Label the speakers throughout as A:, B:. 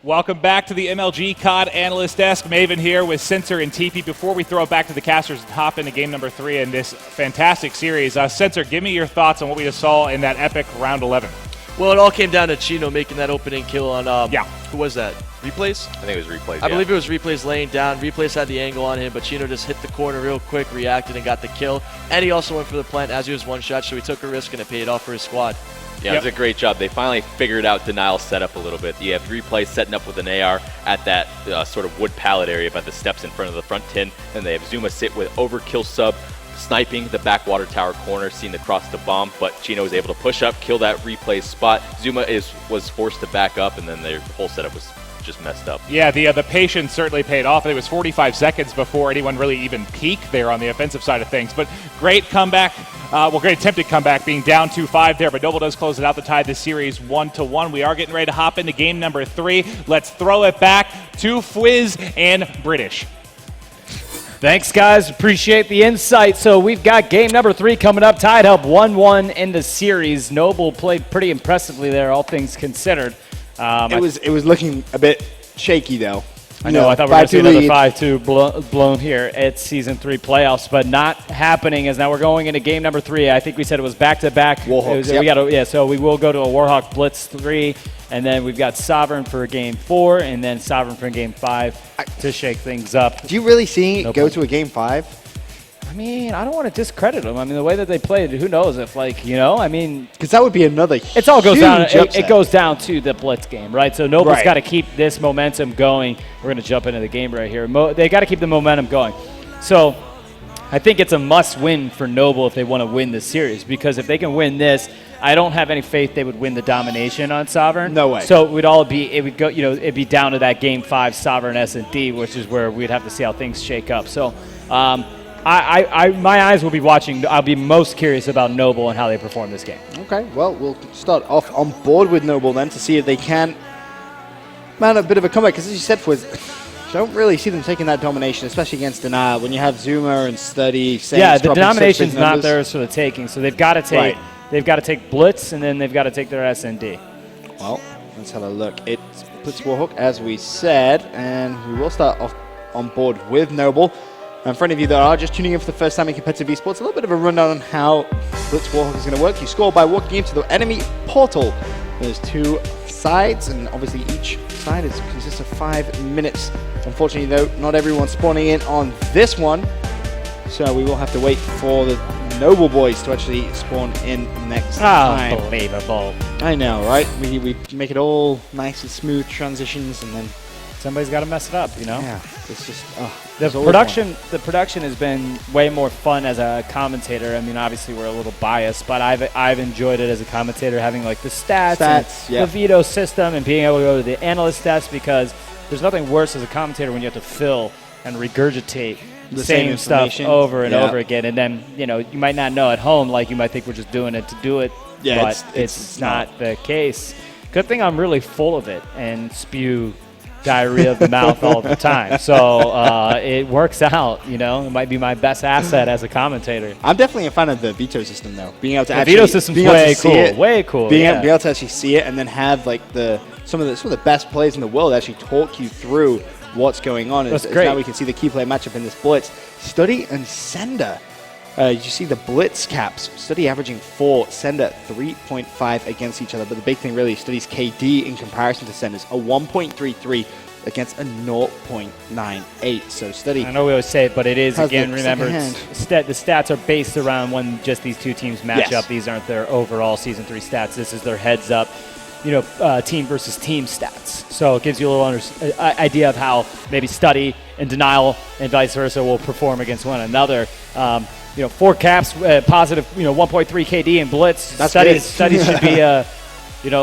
A: Welcome back to the MLG COD Analyst Desk. Maven here with Sensor and TP. Before we throw it back to the casters and hop into game number 3 in this fantastic series, Sensor, give me your thoughts on what we just saw in that epic round 11.
B: Well, it all came down to Chino making that opening kill on, who was that? Replays?
C: I think it was Replays,
B: I believe it was Replays laying down. Replays had the angle on him, but Chino just hit the corner real quick, reacted, and got the kill. And he also went for the plant as he was one shot, so he took a risk and it paid off for his squad.
C: Yeah, it was a great job. They finally figured out Denial setup a little bit. You have Replay setting up with an AR at that sort of wood pallet area by the steps in front of the front tin. And they have Zuma sit with Overkill sub, sniping the backwater tower corner, seeing the cross the bomb. But Chino was able to push up, kill that Replay spot. Zuma was forced to back up, and then their whole setup was just messed up.
A: Yeah, the patience certainly paid off. It was 45 seconds before anyone really even peaked there on the offensive side of things. But great comeback. Great attempted comeback, being down 2-5 there, but Noble does close it out to tie the series 1-1. We are getting ready to hop into game number 3. Let's throw it back to Fwiz and British.
D: Thanks, guys. Appreciate the insight. So we've got game number 3 coming up, tied up 1-1 in the series. Noble played pretty impressively there, all things considered.
E: It was looking a bit shaky, though.
D: I know. I thought we were going to see another 5-2 blown here at Season 3 playoffs, but not happening, as now we're going into game number 3. I think we said it was back-to-back.
E: Warhawks,
D: so we will go to a Warhawk Blitz 3, and then we've got Sovereign for game 4, and then Sovereign for game 5 to shake things up.
E: Do you really see it go to a game 5?
D: I mean, I don't want to discredit them. I mean, the way that they played, who knows if,
E: because that would be another
D: it all goes down.
E: upset.
D: It goes down to the blitz game, right? So Noble's got to keep this momentum going. We're going to jump into the game right here. They got to keep the momentum going. So I think it's a must-win for Noble if they want to win this series, because if they can win this, I don't have any faith they would win the domination on Sovereign.
E: No way.
D: So it'd be down to that game 5 Sovereign S&D, which is where we'd have to see how things shake up. So. My eyes will be watching. I'll be most curious about Noble and how they perform this game.
E: Okay, well, we'll start off on board with Noble then to see if they can mount a bit of a comeback. Because as you said, I don't really see them taking that domination, especially against Denial, when you have Zuma and Study.
D: Yeah, the domination's not theirs for the taking, so they've got to take. They've got to take Blitz, and then they've got to take their S&D.
E: Well, let's have a look. It's Blitz Warhawk, as we said, and we will start off on board with Noble. And for any of you that are just tuning in for the first time in competitive esports, a little bit of a rundown on how Blitz Warhawk is going to work. You score by walking into the enemy portal. There's 2 sides, and obviously each side consists of 5 minutes. Unfortunately, though, not everyone's spawning in on this one, so we will have to wait for the Noble boys to actually spawn in next time.
D: Unbelievable.
E: I know, right? We make it all nice and smooth transitions, and then
D: somebody's got to mess it up, you know?
E: Yeah, it's just
D: the production has been way more fun as a commentator. I mean, obviously we're a little biased, but I've enjoyed it as a commentator, having like the stats and the veto system, and being able to go to the analyst desk, because there's nothing worse as a commentator when you have to fill and regurgitate the same stuff over and over again, and then you might not know at home, like you might think we're just doing it to do it, but it's not the case. Good thing I'm really full of it and spew diarrhea of the mouth all the time. So it works out, It might be my best asset as a commentator.
E: I'm definitely a fan of the veto system, though. Being able to
D: the veto system's way cool.
E: Being able to actually see it and then have like some of the best players in the world actually talk you through what's going on.
D: That's great.
E: Now we can see the key player matchup in this blitz. Study and Sender. You see the blitz caps. Study averaging 4, Sender 3.5 against each other. But the big thing really is Study's KD in comparison to Sender's a 1.33 against a 0.98. So Study.
D: I know we always say it, but it is, again, remember, the stats are based around when just these 2 teams match up. These aren't their overall Season 3 stats. This is their heads up, team versus team stats. So it gives you a little idea of how maybe Study and Denial and vice versa will perform against one another. 4 caps, positive, 1.3 KD in blitz. Study should be,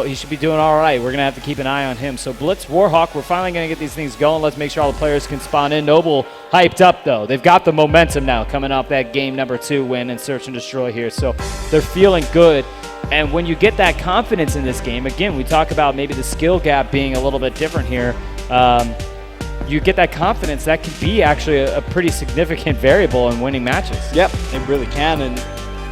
D: he should be doing all right. We're going to have to keep an eye on him. So Blitz Warhawk, we're finally going to get these things going. Let's make sure all the players can spawn in. Noble hyped up, though. They've got the momentum now coming off that game number 2 win in Search and Destroy here. So they're feeling good. And when you get that confidence in this game, again, we talk about maybe the skill gap being a little bit different here. You get that confidence, that can be actually a pretty significant variable in winning matches.
E: Yep, it really can. And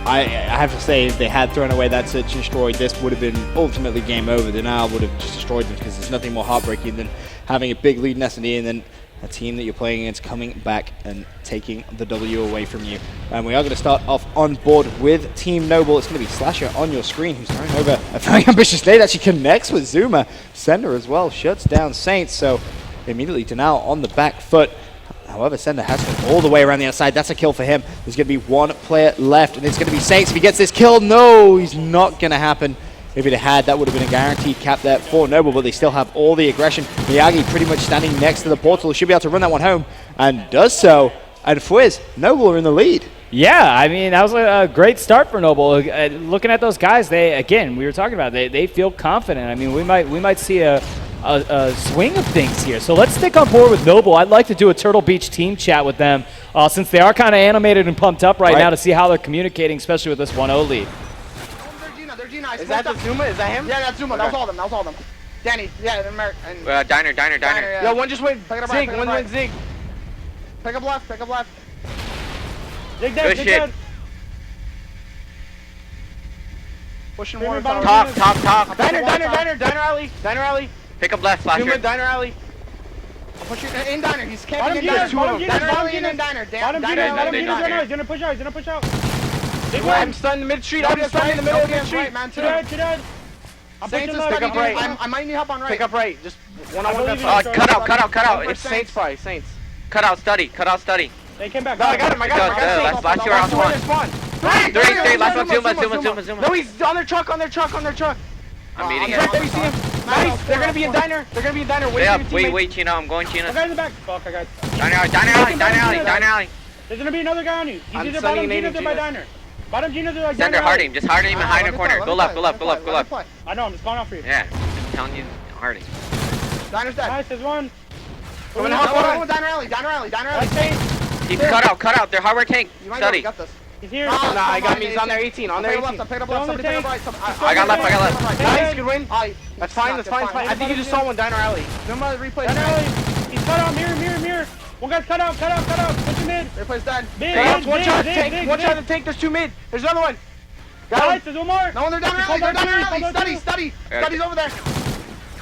E: I have to say, if they had thrown away that search and destroy, this would have been ultimately game over. Denial would have just destroyed them, because there's nothing more heartbreaking than having a big lead in S&D and then a team that you're playing against coming back and taking the W away from you. And we are going to start off on board with Team Noble. It's going to be Slasher on your screen, who's throwing over a very ambitious nade. Actually connects with Zuma. Sender as well shuts down Saints, so immediately Denial on the back foot. However, Sender has to go all the way around the outside. That's a kill for him. There's going to be one player left, and it's going to be Saints. If he gets this kill, no, he's not going to happen. If it had, that would have been a guaranteed cap there for Noble, but they still have all the aggression. Miyagi pretty much standing next to the portal. Should be able to run that one home, and does so. And Fwiz, Noble are in the lead.
D: Yeah, I mean, that was a great start for Noble. Looking at those guys, we were talking about, they feel confident. I mean, we might see a swing of things here. So let's stick on board with Noble. I'd like to do a Turtle Beach team chat with them, since they are kind of animated and pumped up right now, to see how they're communicating, especially with this 1-0 lead.
F: Is that the Zuma? Is that him?
G: Yeah, that's Zuma. Okay. That was all of them. Danny, yeah, and
C: Diner.
G: yeah.
F: Yo, one just went
G: Pick it up
F: Zig,
G: right,
F: one went Zig.
G: Pick up left.
F: Zig
C: Good
F: dead,
C: shit.
F: Zig dead.
G: Pushing
F: Bring
G: one.
F: me bottom.
C: Talk.
F: Diner alley.
C: Pick up left, Slasher.
F: Zuma, Diner alley.
G: Pushing in diner. He's
F: Bottom
G: camping in diner.
F: Genius, bottom Genius,
G: Diner
F: bottom
G: alley and in
F: Genius.
G: diner.
F: Bottom
G: Diner
F: Genius
G: alley.
F: right now. He's gonna push out. Big
G: Right.
F: I'm stunned in the mid street. I'm stunned in the middle of the street.
G: Man,
F: Two dead. I'm
G: Saints
F: pushing
G: is
F: left.
G: pick up
F: Pick up
G: right. I might need help on right.
F: Pick up right. Just one-on-one.
G: believe
F: that's
G: you.
F: fine.
C: Cut out.
F: It's Saints probably. Saints.
C: Cut out, study.
F: They came back.
G: No, I got him.
C: Last year on spawn. Three, last one, Zuma.
F: No, he's on their truck.
C: I'm meeting
F: Right there,
C: it.
F: you see him? Nice. They're gonna be in diner.
C: Wait, Chino, I'm going Chino.
F: One guy in the back. Fuck, I got.
C: Diner alley.
F: There's gonna be another guy on you. He's
G: I'm
F: either
G: sending
F: bottom
G: an
F: Gina's or by
G: Gina's.
F: diner. Bottom Gina's or like
C: Sender
F: diner.
C: hard him. Just hard him behind the corner. Go left.
F: I know. I'm just calling out for you.
C: Yeah, just telling you, hard him.
G: Diner's dead.
F: Nice. There's one.
G: Coming out. Diner alley.
F: That's Saints.
C: He's cut out. They're hardware tank.
G: You might
C: Study.
G: got this.
F: He's here.
G: Nah,
F: I got me. He's on there 18. On there 18.
G: I picked up left. Somebody pick up right.
C: I got left.
F: Nice. Good win.
G: That's
F: fine. I think you just saw one diner alley.
G: Zuma replays.
F: Diner alley. He's cut out. Mirror. One guy's cut out. Push him mid.
G: Replays dead.
F: Mid.
B: One shot
F: Zig.
B: the tank. There's two mid. There's another one.
F: Guys, there's one more.
G: No one, they're diner alley. Study. Study's over there.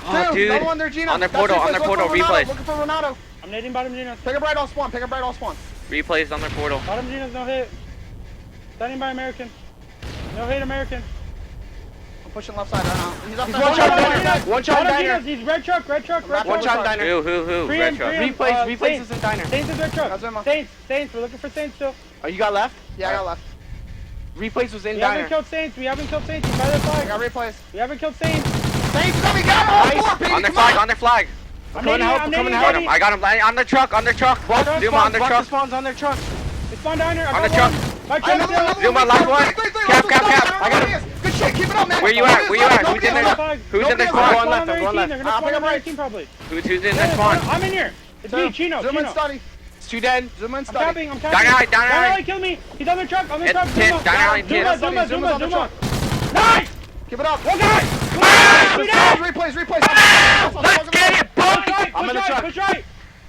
C: Oh, dude.
G: Another one, they're Gino.
C: On their portal, replays.
G: Looking for Ronaldo.
F: I'm nading bottom Gina's.
G: Pick up right all spawn.
C: Replays on their portal.
F: Bottom Gina's no hit. Standing by American. No hit American.
G: I'm pushing left side right now. He's up
F: He's
G: there.
F: one shot
G: Diner.
F: diner.
B: One shot
F: Bottom
B: diner.
F: Gina's. He's red truck.
B: One shot diner.
C: Who? Red truck.
B: Replays is in diner.
F: Saints is red
G: That's Zuma.
F: truck. Saints. We're looking for Saints still.
B: Oh, you got left?
G: Yeah, I got left.
B: Replays was in
F: We
B: diner.
F: haven't killed Saints. He's by their
G: I
F: flag.
G: got replays.
F: We haven't killed Saints.
G: Saints coming out.
B: Nice.
C: On their flag.
F: I'm
B: coming to help,
F: nading,
B: I'm coming to
F: I'm
B: help.
F: nading.
C: I got him on their truck. Zuma on their
B: Block the
C: truck.
B: spawns on their truck.
F: It's spawn diner.
C: On the truck.
F: My truck still.
C: Zuma, last one. Cap.
G: I got him. Good shit. Keep it up, man.
C: Where you at? Who's in there? Who's in their
F: Spawn
C: spawn?
F: on their
B: One
F: 18.
B: left.
F: They're gonna
G: I'll
F: spawn
G: pick
F: on
G: up
F: their
G: right.
F: 18 probably.
C: Who's in their spawn?
F: I'm in here. It's me, Chino.
G: Zuma and Study.
B: It's two dead.
G: Zuma and
F: I'm
G: Study.
F: capping.
C: Diner alley.
F: Kill me. He's on the truck.
C: Hit, diner alley, hit.
F: Zuma. Nice.
G: Keep it up.
F: One guy.
G: Replays.
C: Let's get it, punk!
B: I'm in the truck.
F: Push right.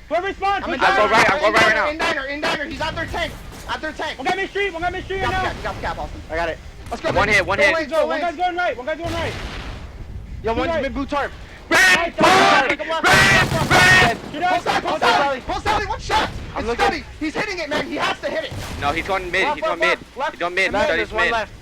F: Whoever spawn.
C: I'll go right now.
G: In diner. He's at their tank.
F: One guy mid street right
G: You
F: now.
G: got the cap, Austin.
B: I got it.
G: Let's go.
C: One
G: baby.
C: hit.
G: Go lanes, go
F: One
G: lanes.
F: guy's going right.
B: Yo, one's
F: right.
B: mid boot tarp.
C: Red
G: Pick up
C: punk!
G: left.
F: Shoot out.
G: Pull Sally. Pull Sally. One shot.
B: I'm
G: It's
B: looking.
G: Study. He's hitting it, man. He has to hit it.
C: No, he's going mid. He's going mid. Study's
B: There's one
C: mid.
B: left.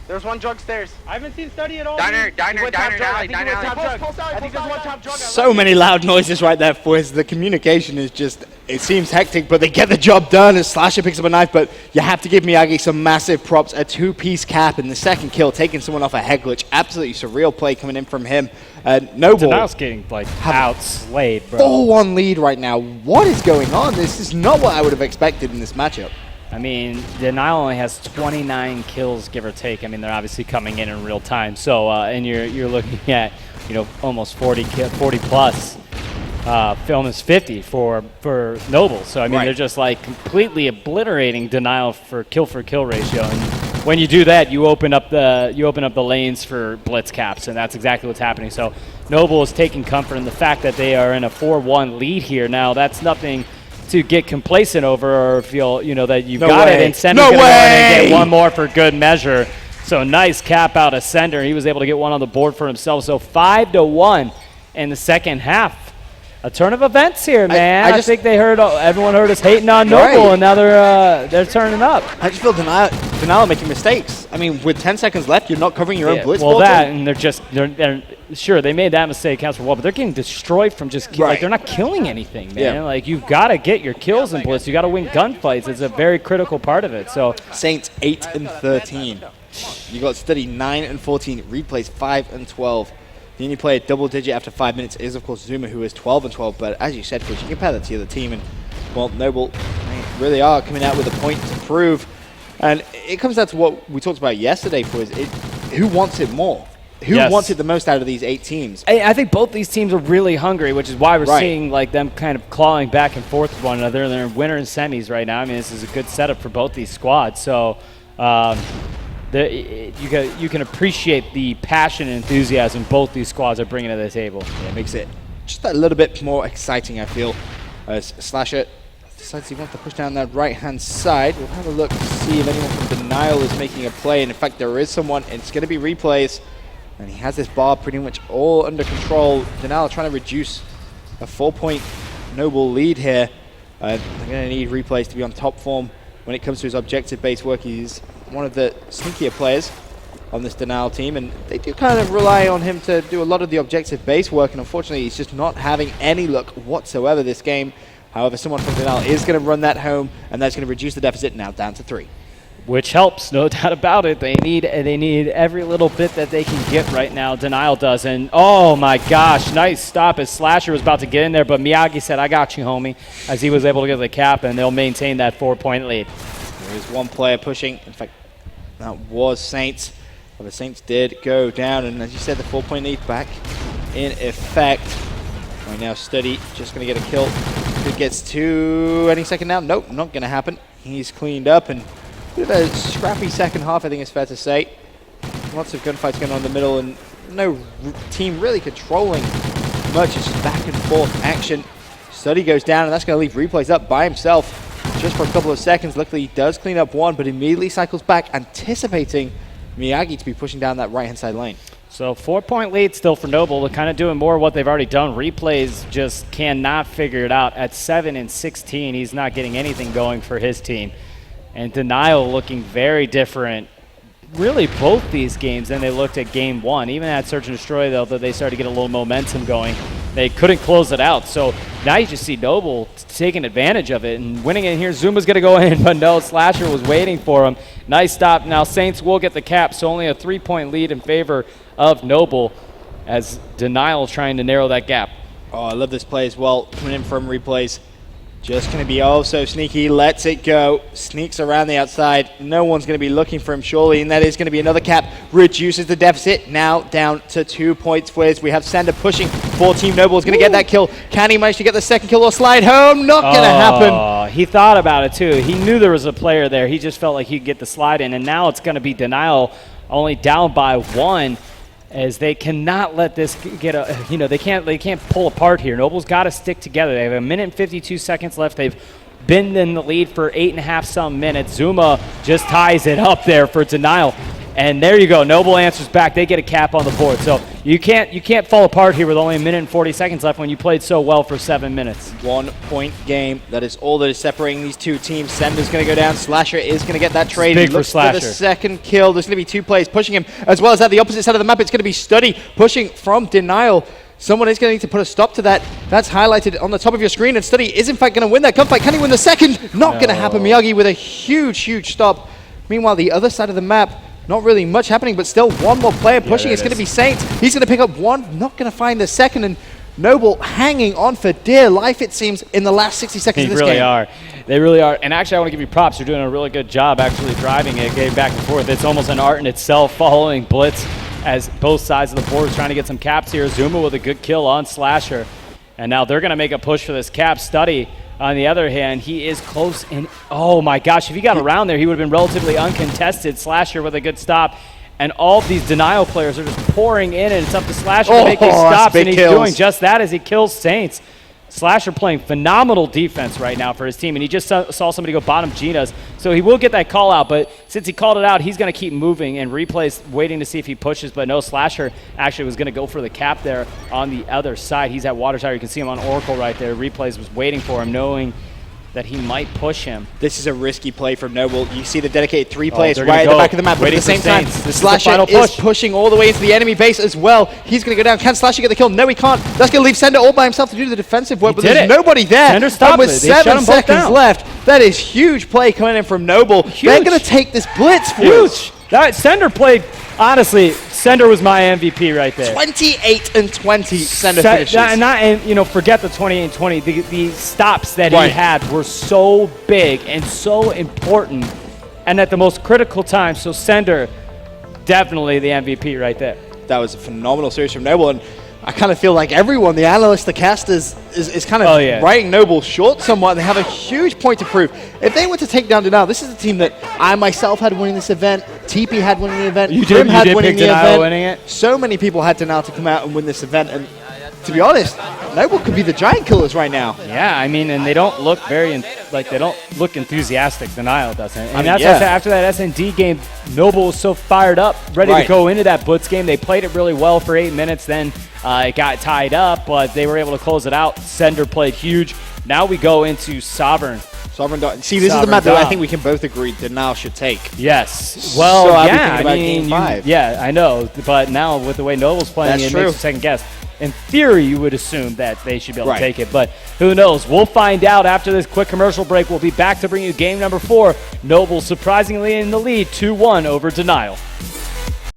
B: There's one drug stairs.
F: I haven't seen Study at all.
C: Diner
B: He went top
C: alley,
B: drug. I think he
C: diner
B: went top
C: alley.
B: drug.
G: Pull Sally,
B: I think
G: pull
B: there's one
G: Sally.
B: top drug.
E: So many loud noises right there, Fwiz. The communication is just, it seems hectic, but they get the job done as Slasher picks up a knife. But you have to give Miyagi some massive props. A two-piece cap in the second kill, taking someone off a head glitch. Absolutely surreal play coming in from him. Noble,
D: Denial's getting like outslayed, bro.
E: 4-1 lead right now. What is going on? This is not what I would have expected in this matchup.
D: I mean, Denial only has 29 kills, give or take. I mean, they're obviously coming in real time. So, and you're looking at, almost 40 plus. Film is 50 for Noble. So I mean, they're just like completely obliterating Denial for kill ratio. And when you do that, you open up the lanes for blitz caps, and that's exactly what's happening. So Noble is taking comfort in the fact that they are in a 4-1 lead here. Now, that's nothing to get complacent over or feel, that you've
E: No
D: got
E: way.
D: it. And Sender's going to go in and get one more for good measure. So nice cap out of Sender. He was able to get one on the board for himself. So 5-1 in the second half. A turn of events here, man. I think everyone heard us hating on Noble, and now they're turning up.
E: I just feel Denial making mistakes. I mean, with 10 seconds left, you're not covering your own blitz.
D: Well, and they're sure they made that mistake counts for well, but they're getting destroyed from just like they're not killing anything, man.
E: Yeah.
D: Like you've got to get your kills in blitz. You got to win gunfights. It's a very critical part of it. So
E: Saints 8-13. You got Study 9-14. Replays 5-12. The only player double digit after 5 minutes is, of course, Zuma, who is 12-12. But as you said, Chris, you compare that to the other team, and, well, Noble they really are coming out with a point to prove. And it comes down to what we talked about yesterday, who wants it more? Who wants it the most out of these 8 teams?
D: I think both these teams are really hungry, which is why we're seeing like them kind of clawing back and forth with one another. They're in winner and semis right now. I mean, this is a good setup for both these squads. So you can appreciate the passion and enthusiasm both these squads are bringing to the table.
E: Yeah, it makes it just a little bit more exciting, I feel, as Slasher decides he wants to push down that right-hand side. We'll have a look to see if anyone from Denial is making a play. And in fact, there is someone. It's going to be Replays. And he has this bar pretty much all under control. Denial trying to reduce a 4-point Noble lead here. They're going to need Replays to be on top form when it comes to his objective-based work. He's one of the sneakier players on this Denial team, and they do kind of rely on him to do a lot of the objective-based work, and unfortunately he's just not having any luck whatsoever this game. However, someone from Denial is going to run that home, and that's going to reduce the deficit now down to 3.
D: Which helps, no doubt about it. They need every little bit that they can get right now. Denial does, and oh my gosh, nice stop as Slasher was about to get in there, but Miyagi said, "I got you, homie," as he was able to get the cap, and they'll maintain that 4-point lead.
E: There is one player pushing. In fact, that was Saints. But the Saints did go down, and as you said, the 4-point lead back in effect. Right now, Study just going to get a kill. If it gets to any second now, nope, not going to happen. He's cleaned up, and bit of a scrappy second half, I think it's fair to say. Lots of gunfights going on in the middle, and no team really controlling much. It's just back and forth action. Study goes down, and that's going to leave Replays up by himself just for a couple of seconds. Luckily, he does clean up one, but immediately cycles back, anticipating Miyagi to be pushing down that right-hand side lane.
D: So 4-point lead still for Noble. They're kind of doing more of what they've already done. Replays just cannot figure it out. At 7-16, he's not getting anything going for his team. And Denial looking very different, really both these games than they looked at game 1. Even at Search and Destroy, though, they started to get a little momentum going. They couldn't close it out. So now you just see Noble taking advantage of it and winning it here. Zuma's going to go in, but no, Slasher was waiting for him. Nice stop. Now Saints will get the cap, so only a 3-point lead in favor of Noble as Denial trying to narrow that gap.
E: Oh, I love this play as well. Coming in from Replays. Just going to be oh so sneaky, lets it go, sneaks around the outside. No one's going to be looking for him, surely, and that is going to be another cap. Reduces the deficit, now down to 2 points for us. We have Sander pushing for Team Noble. Is going to get that kill. Can he manage to get the second kill or slide home? Not going to happen.
D: He thought about it, too. He knew there was a player there. He just felt like he'd get the slide in, and now it's going to be Denial only down by 1. As they cannot let this get they can't pull apart here. Noble's got to stick together. They have 1 minute and 52 seconds left. They've been in the lead for 8.5 some minutes. Zuma just ties it up there for Denial. And there you go. Noble answers back. They get a cap on the board. So you can't fall apart here with only 1 minute and 40 seconds left when you played so well for 7 minutes.
E: 1-point game. That is all that is separating these two teams. Sender's going to go down. Slasher is going to get that trade.
D: Big
E: he looks
D: for Slasher.
E: For the second kill. There's going to be 2 players pushing him, as well as at the opposite side of the map. It's going to be Study pushing from Denial. Someone is going to need to put a stop to that. That's highlighted on the top of your screen, and Study is in fact going to win that gunfight. Can he win the second? Not going to happen. Miyagi with a huge stop. Meanwhile, the other side of the map, not really much happening, but still one more player pushing. It's going to be Saints. He's going to pick up one, not going to find the second, and Noble hanging on for dear life, it seems, in the last 60 seconds of this game.
D: They really are. And actually, I want to give you props. You're doing a really good job actually driving it, getting back and forth. It's almost an art in itself, following blitz as both sides of the board trying to get some caps here. Zuma with a good kill on Slasher. And now they're going to make a push for this cap. Study, on the other hand, he is close. And oh my gosh, if he got around there, he would have been relatively uncontested. Slasher with a good stop. And all of these Denial players are just pouring in, and it's up to Slasher to make these stops, and he's doing just that as he kills Saints. Slasher playing phenomenal defense right now for his team, and he just saw somebody go bottom Gina's, so he will get that call out, but since he called it out, he's going to keep moving, and Replay's waiting to see if he pushes, but no, Slasher actually was going to go for the cap there on the other side. He's at water tower. You can see him on Oracle right there. Replays was waiting for him, knowing that he might push him.
E: This is a risky play from Noble. You see the dedicated 3 players
D: they're
E: right at
D: gonna
E: the
D: go.
E: back of the map, but at the same time, Slasher
D: final
E: is
D: push.
E: pushing all the way into the enemy base as well. He's going to go down. Can Slasher get the kill? No, he can't. That's going to leave Sender all by himself to do the defensive work,
D: He
E: but
D: did
E: there's
D: it.
E: nobody there.
D: Sender stopped
E: and with
D: it. They shut
E: 7
D: them both
E: seconds
D: down.
E: left, that is huge play coming in from Noble. They're going to take this blitz for us.
D: Huge. That Sender played, honestly, Sender was my MVP right there.
E: 28 and 20 Sender finishes.
D: Forget the 28 and 20. The stops that
E: Right.
D: he had were so big and so important, and at the most critical time. So Sender, definitely the MVP right there.
E: That was a phenomenal series from Noble, and I kind of feel like everyone, the analysts, the casters, is kind of writing Noble short somewhat. They have a huge point to prove. If they were to take down Denial, this is the team that I myself had winning this event, TP had winning the event, Grim had winning the event.
D: Winning it.
E: So many people had Denial to come out and win this event, and to be honest, Noble could be the giant killers right now.
D: Yeah, I mean, and they don't look they don't look enthusiastic. Denial doesn't. And
E: I mean,
D: after that SND game, Noble was so fired up, ready to go into that Blitz game. They played it really well for 8 minutes. Then it got tied up, but they were able to close it out. Sender played huge. Now we go into Sovereign.
E: See, this is the map that I think we can both agree Denial should take.
D: Yes. Well,
E: so
D: yeah,
E: game 5.
D: Yeah, I know. But now with the way Noble's playing, it makes you second guess. In theory, you would assume that they should be able to take it, but who knows? We'll find out after this quick commercial break. We'll be back to bring you game number 4. Noble surprisingly in the lead, 2-1 over Denial.